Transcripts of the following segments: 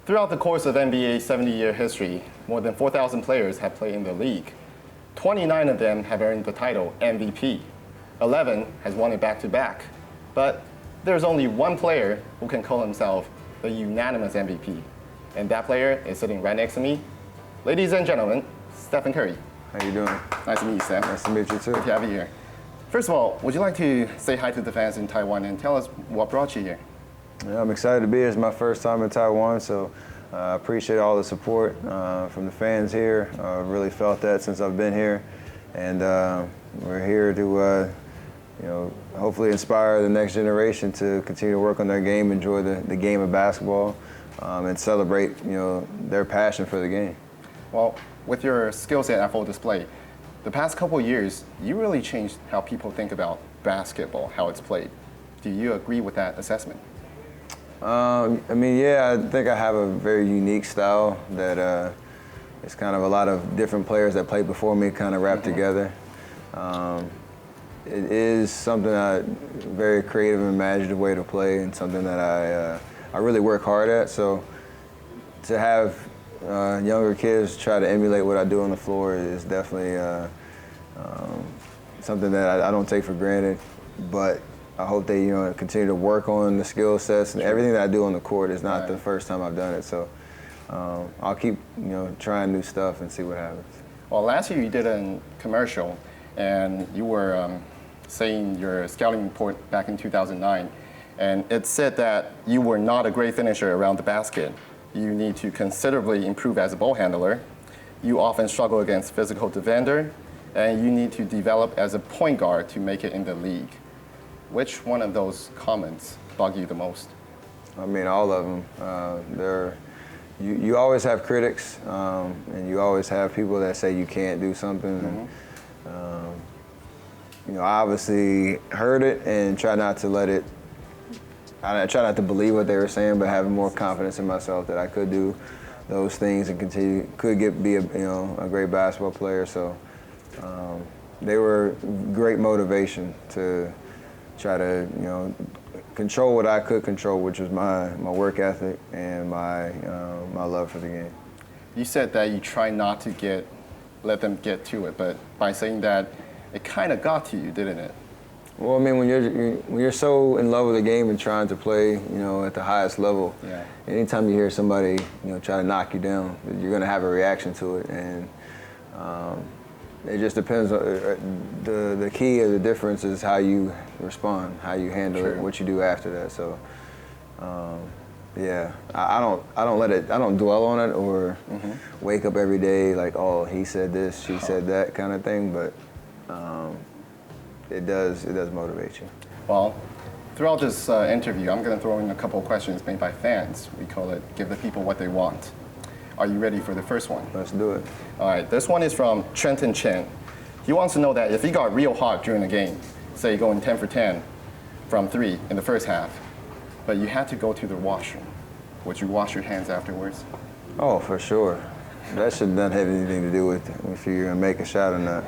Throughout the course of NBA's 70-year history, more than 4,000 players have played in the league. 29 of them have earned the title MVP. 11 has won it back-to-back. But there's only one player who can call himself the unanimous MVP. And that player is sitting right next to me. Ladies and gentlemen, Stephen Curry. How you doing? Nice to meet you, Steph. Nice to meet you too. Good to have you here. First of all, would you like to say hi to the fans in Taiwan and tell us what brought you here? Yeah, I'm excited to be here. It's my first time in Taiwan, so I appreciate all the support from the fans here. I've really felt that since I've been here, and we're here to, hopefully inspire the next generation to continue to work on their game, enjoy the game of basketball, and celebrate, their passion for the game. Well, with your skill set at full display, the past couple of years, you really changed how people think about basketball, how it's played. Do you agree with that assessment? I think I have a very unique style that it's kind of a lot of different players that played before me kind of wrapped together. It is something very creative and imaginative way to play, and something that I really work hard at. So to have younger kids try to emulate what I do on the floor is definitely something that I don't take for granted. But I hope they continue to work on the skill sets, and everything that I do on the court is not the first time I've done it. So I'll keep trying new stuff and see what happens. Well, last year you did a commercial, and you were saying your scouting report back in 2009, and it said that you were not a great finisher around the basket. You need to considerably improve as a ball handler. You often struggle against physical defender, and you need to develop as a point guard to make it in the league. Which one of those comments bug you the most? I mean, all of them. You always have critics, and you always have people that say you can't do something. And, I obviously heard it and try not to let it. I try not to believe what they were saying, but having more confidence in myself that I could do those things and be a great basketball player. So they were great motivation to try to control what I could control, which was my work ethic and my love for the game. You said that you try not to let them get to it, but by saying that, it kind of got to you, didn't it? Well, I mean, when you're so in love with the game and trying to play, at the highest level, anytime you hear somebody, try to knock you down, you're going to have a reaction to it, and it just depends. The key or the difference is how you respond, how you handle it, what you do after that. So, I don't dwell on it or wake up every day like, oh, he said this, she said that kind of thing, but. It does motivate you. Well, throughout this interview, I'm going to throw in a couple of questions made by fans. We call it Give the People What They Want. Are you ready for the first one? Let's do it. All right, this one is from Trenton Chen. He wants to know that if he got real hot during the game, say going 10 for 10 from 3 in the first half, but you had to go to the washroom, would you wash your hands afterwards? Oh, for sure. That shouldn't have anything to do with if you're going to make a shot or not.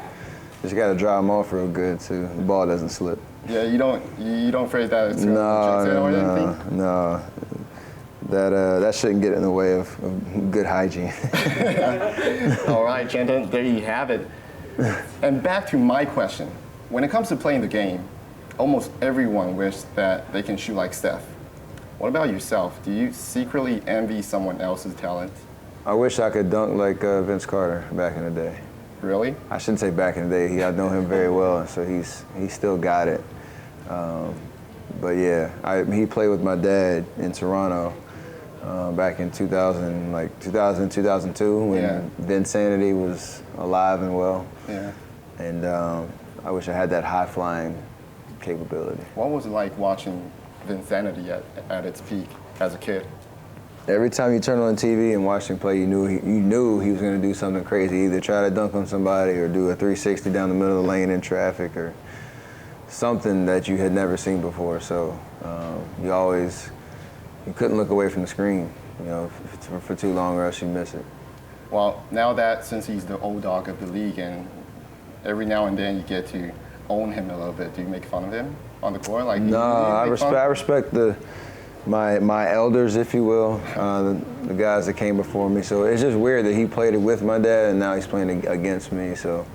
Just got to dry them off real good so the ball doesn't slip. Yeah, you don't phrase that as No. That shouldn't get in the way of good hygiene. All right, Trenton, there you have it. And back to my question. When it comes to playing the game, almost everyone wishes that they can shoot like Steph. What about yourself? Do you secretly envy someone else's talent? I wish I could dunk like Vince Carter back in the day. Really? I shouldn't say back in the day. I know him very well, so he's still got it. But yeah, he played with my dad in Toronto back in 2002 when Vinsanity was alive and well. Yeah. And I wish I had that high flying capability. What was it like watching Vinsanity at its peak as a kid? Every time you turn on TV and watch him play, you knew he was going to do something crazy, either try to dunk on somebody or do a 360 down the middle of the lane in traffic or something that you had never seen before. So you couldn't look away from the screen, for too long or else you miss it. Well, now that since he's the old dog of the league and every now and then you get to own him a little bit, do you make fun of him on the court? No, I respect my elders, if you will, the guys that came before me. So it's just weird that he played it with my dad and now he's playing against me. So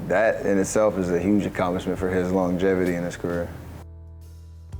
that in itself is a huge accomplishment for his longevity in his career.